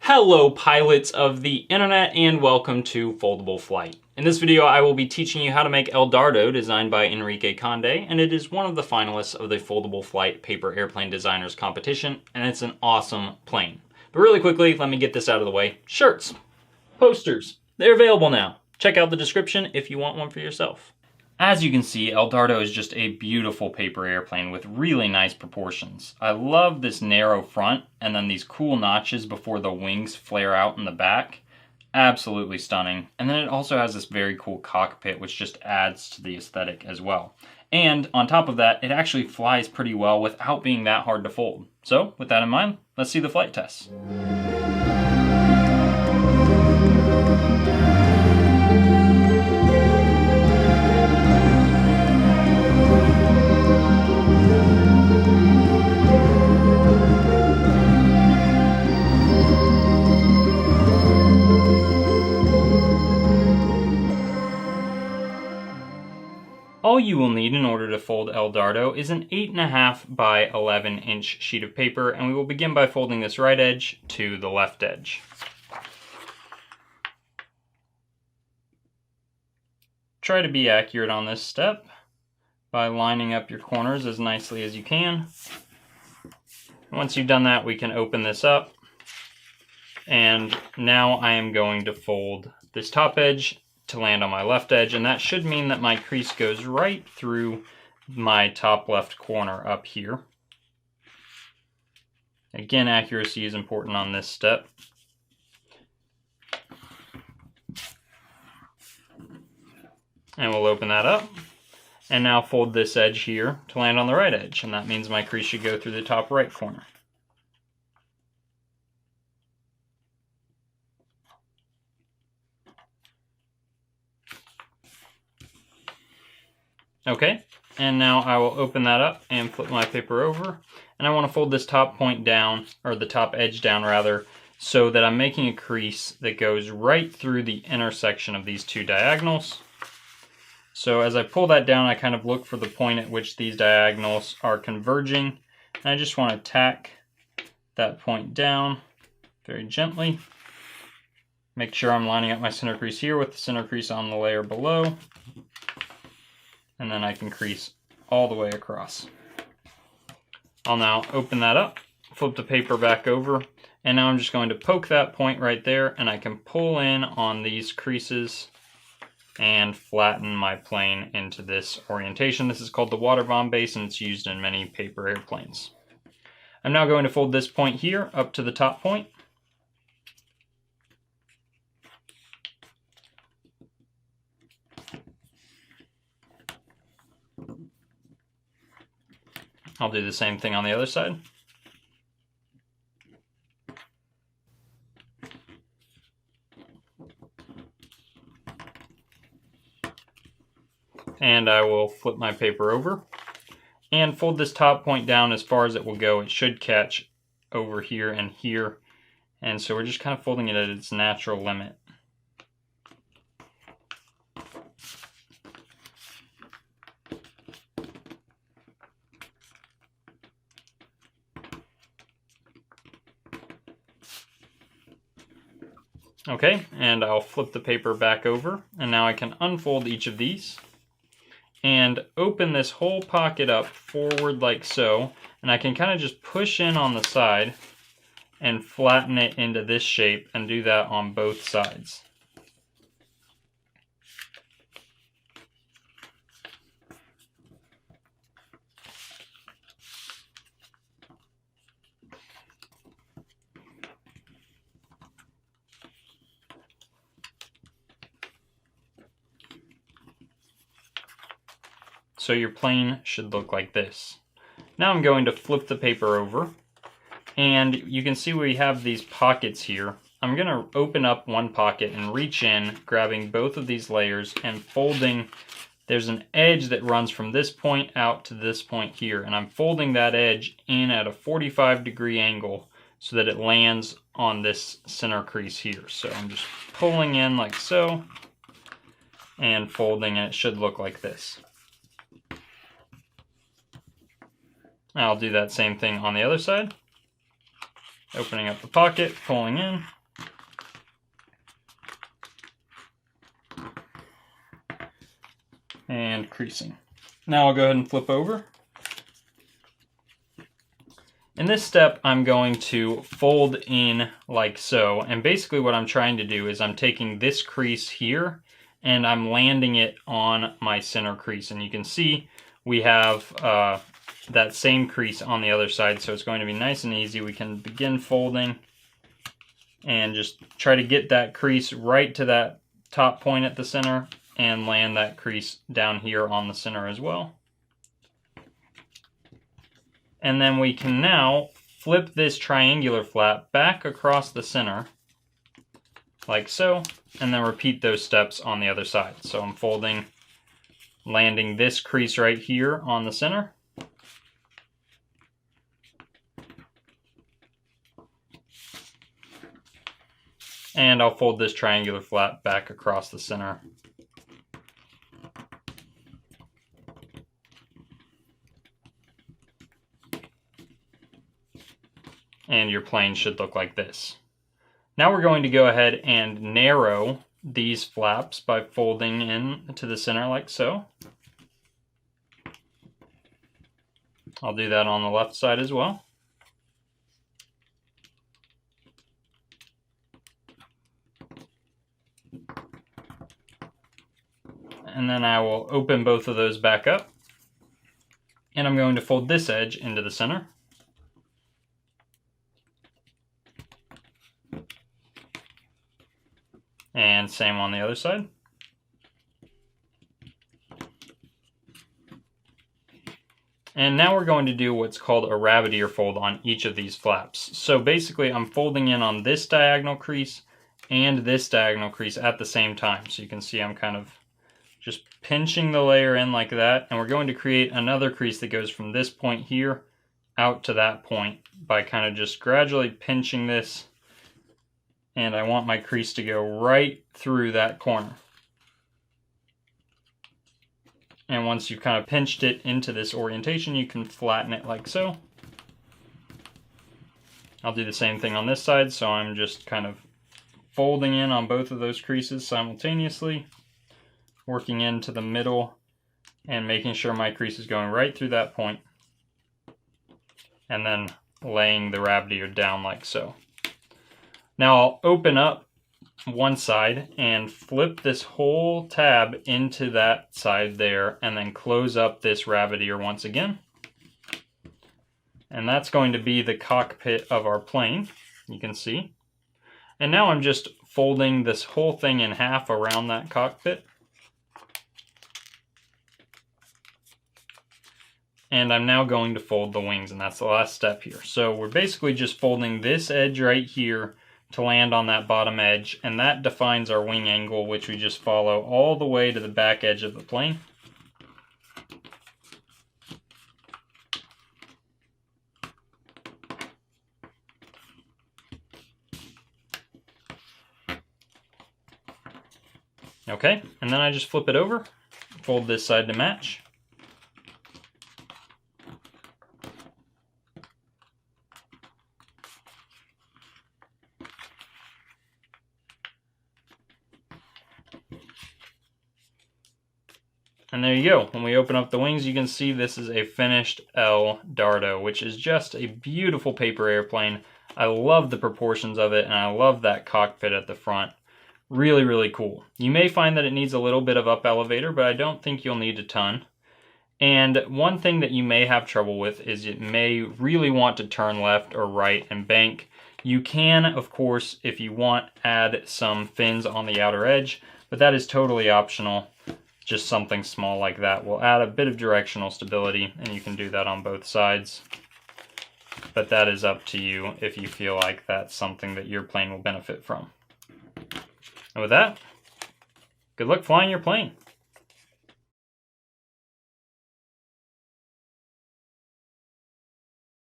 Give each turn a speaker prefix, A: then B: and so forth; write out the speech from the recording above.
A: Hello pilots of the internet and welcome to Foldable Flight. In this video I will be teaching you how to make El Dardo, designed by Enrique Conde, and it is one of the finalists of the Foldable Flight Paper Airplane Designers competition, and it's an awesome plane. But really quickly, let me get this out of the way. Shirts, posters, they're available now. Check out the description if you want one for yourself. As you can see, El Dardo is just a beautiful paper airplane with really nice proportions. I love this narrow front and then these cool notches before the wings flare out in the back. Absolutely stunning. And then it also has this very cool cockpit which just adds to the aesthetic as well. And on top of that, it actually flies pretty well without being that hard to fold. So with that in mind, let's see the flight test. All you will need in order to fold El Dardo is an 8.5 by 11 inch sheet of paper, and we will begin by folding this right edge to the left edge. Try to be accurate on this step by lining up your corners as nicely as you can. Once you've done that, we can open this up, and now I am going to fold this top edge to land on my left edge, and that should mean that my crease goes right through my top left corner up here. Again, accuracy is important on this step. And we'll open that up, and now fold this edge here to land on the right edge, and that means my crease should go through the top right corner. Okay, and now I will open that up and flip my paper over, and I want to fold this top point down, or the top edge down rather, so that I'm making a crease that goes right through the intersection of these two diagonals. So as I pull that down, I kind of look for the point at which these diagonals are converging, and I just want to tack that point down very gently. Make sure I'm lining up my center crease here with the center crease on the layer below. And then I can crease all the way across. I'll now open that up, flip the paper back over, and now I'm just going to poke that point right there, and I can pull in on these creases and flatten my plane into this orientation. This is called the water bomb base, and it's used in many paper airplanes. I'm now going to fold this point here up to the top point. I'll do the same thing on the other side. And I will flip my paper over and fold this top point down as far as it will go. It should catch over here and here. And so we're just kind of folding it at its natural limit. Okay, and I'll flip the paper back over, and now I can unfold each of these and open this whole pocket up forward like so, and I can kind of just push in on the side and flatten it into this shape, and do that on both sides. So your plane should look like this. Now I'm going to flip the paper over, and you can see we have these pockets here. I'm going to open up one pocket and reach in, grabbing both of these layers and folding. There's an edge that runs from this point out to this point here, and I'm folding that edge in at a 45-degree angle so that it lands on this center crease here. So I'm just pulling in like so and folding, and it should look like this. I'll do that same thing on the other side. Opening up the pocket, pulling in. And creasing. Now I'll go ahead and flip over. In this step, I'm going to fold in like so, and basically what I'm trying to do is I'm taking this crease here and I'm landing it on my center crease, and you can see we have that same crease on the other side, so it's going to be nice and easy. We can begin folding and just try to get that crease right to that top point at the center and land that crease down here on the center as well. And then we can now flip this triangular flap back across the center, like so, and then repeat those steps on the other side. So I'm folding, landing this crease right here on the center. And I'll fold this triangular flap back across the center. And your plane should look like this. Now we're going to go ahead and narrow these flaps by folding in to the center like so. I'll do that on the left side as well. And then I will open both of those back up. And I'm going to fold this edge into the center. And same on the other side. And now we're going to do what's called a rabbit ear fold on each of these flaps. So basically I'm folding in on this diagonal crease and this diagonal crease at the same time. So you can see I'm kind of just pinching the layer in like that. And we're going to create another crease that goes from this point here out to that point by kind of just gradually pinching this. And I want my crease to go right through that corner. And once you've kind of pinched it into this orientation, you can flatten it like so. I'll do the same thing on this side, so I'm just kind of folding in on both of those creases simultaneously, working into the middle and making sure my crease is going right through that point, and then laying the rabbit ear down like so. Now I'll open up one side and flip this whole tab into that side there, and then close up this rabbit ear once again. And that's going to be the cockpit of our plane, you can see. And now I'm just folding this whole thing in half around that cockpit. And I'm now going to fold the wings, and that's the last step here. So we're basically just folding this edge right here to land on that bottom edge, and that defines our wing angle, which we just follow all the way to the back edge of the plane. Okay, and then I just flip it over, fold this side to match. And there you go. When we open up the wings, you can see this is a finished L Dardo, which is just a beautiful paper airplane. I love the proportions of it, and I love that cockpit at the front. Really, really cool. You may find that it needs a little bit of up elevator, but I don't think you'll need a ton. And one thing that you may have trouble with is it may really want to turn left or right and bank. You can, of course, if you want, add some fins on the outer edge, but that is totally optional. Just something small like that will add a bit of directional stability, and you can do that on both sides. But that is up to you if you feel like that's something that your plane will benefit from. And with that, good luck flying your plane.